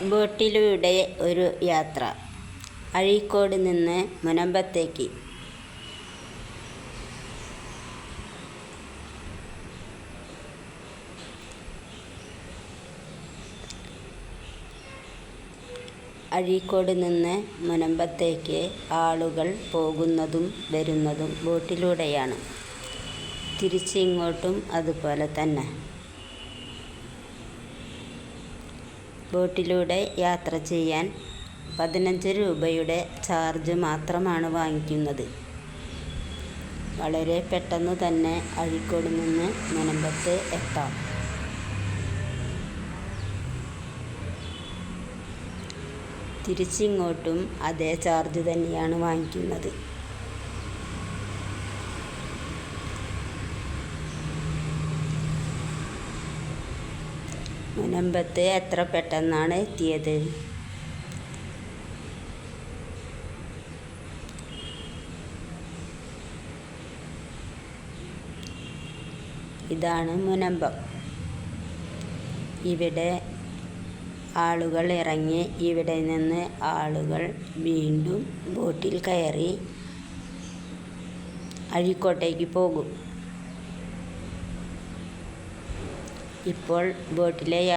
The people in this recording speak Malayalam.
ബോട്ടിലൂടെ ഒരു യാത്ര. അഴീക്കോട് നിന്ന് മുനമ്പത്തേക്ക്. അഴീക്കോട് നിന്ന് മുനമ്പത്തേക്ക് ആളുകൾ പോകുന്നതും വരുന്നതും ബോട്ടിലൂടെയാണ്. തിരിച്ചിങ്ങോട്ടും അതുപോലെ തന്നെ. ബോട്ടിലൂടെ യാത്ര ചെയ്യാൻ 15 രൂപയുടെ ചാർജ് മാത്രമാണ് വാങ്ങിക്കുന്നത്. വളരെ പെട്ടെന്ന് തന്നെ അഴീക്കോട് നിന്ന് മുനമ്പത്ത് എത്താം. തിരിച്ചിങ്ങോട്ടും അതേ ചാർജ് തന്നെയാണ് വാങ്ങിക്കുന്നത്. മുനമ്പത്ത് എത്ര പെട്ടെന്നാണ് എത്തിയത്. ഇതാണ് മുനമ്പം. ഇവിടെ ആളുകൾ ഇറങ്ങി ഇവിടെ നിന്ന് ആളുകൾ വീണ്ടും ബോട്ടിൽ കയറി അഴീക്കോട്ടേക്ക് പോകും. ഇപ്പോൾ ബോട്ടിലെ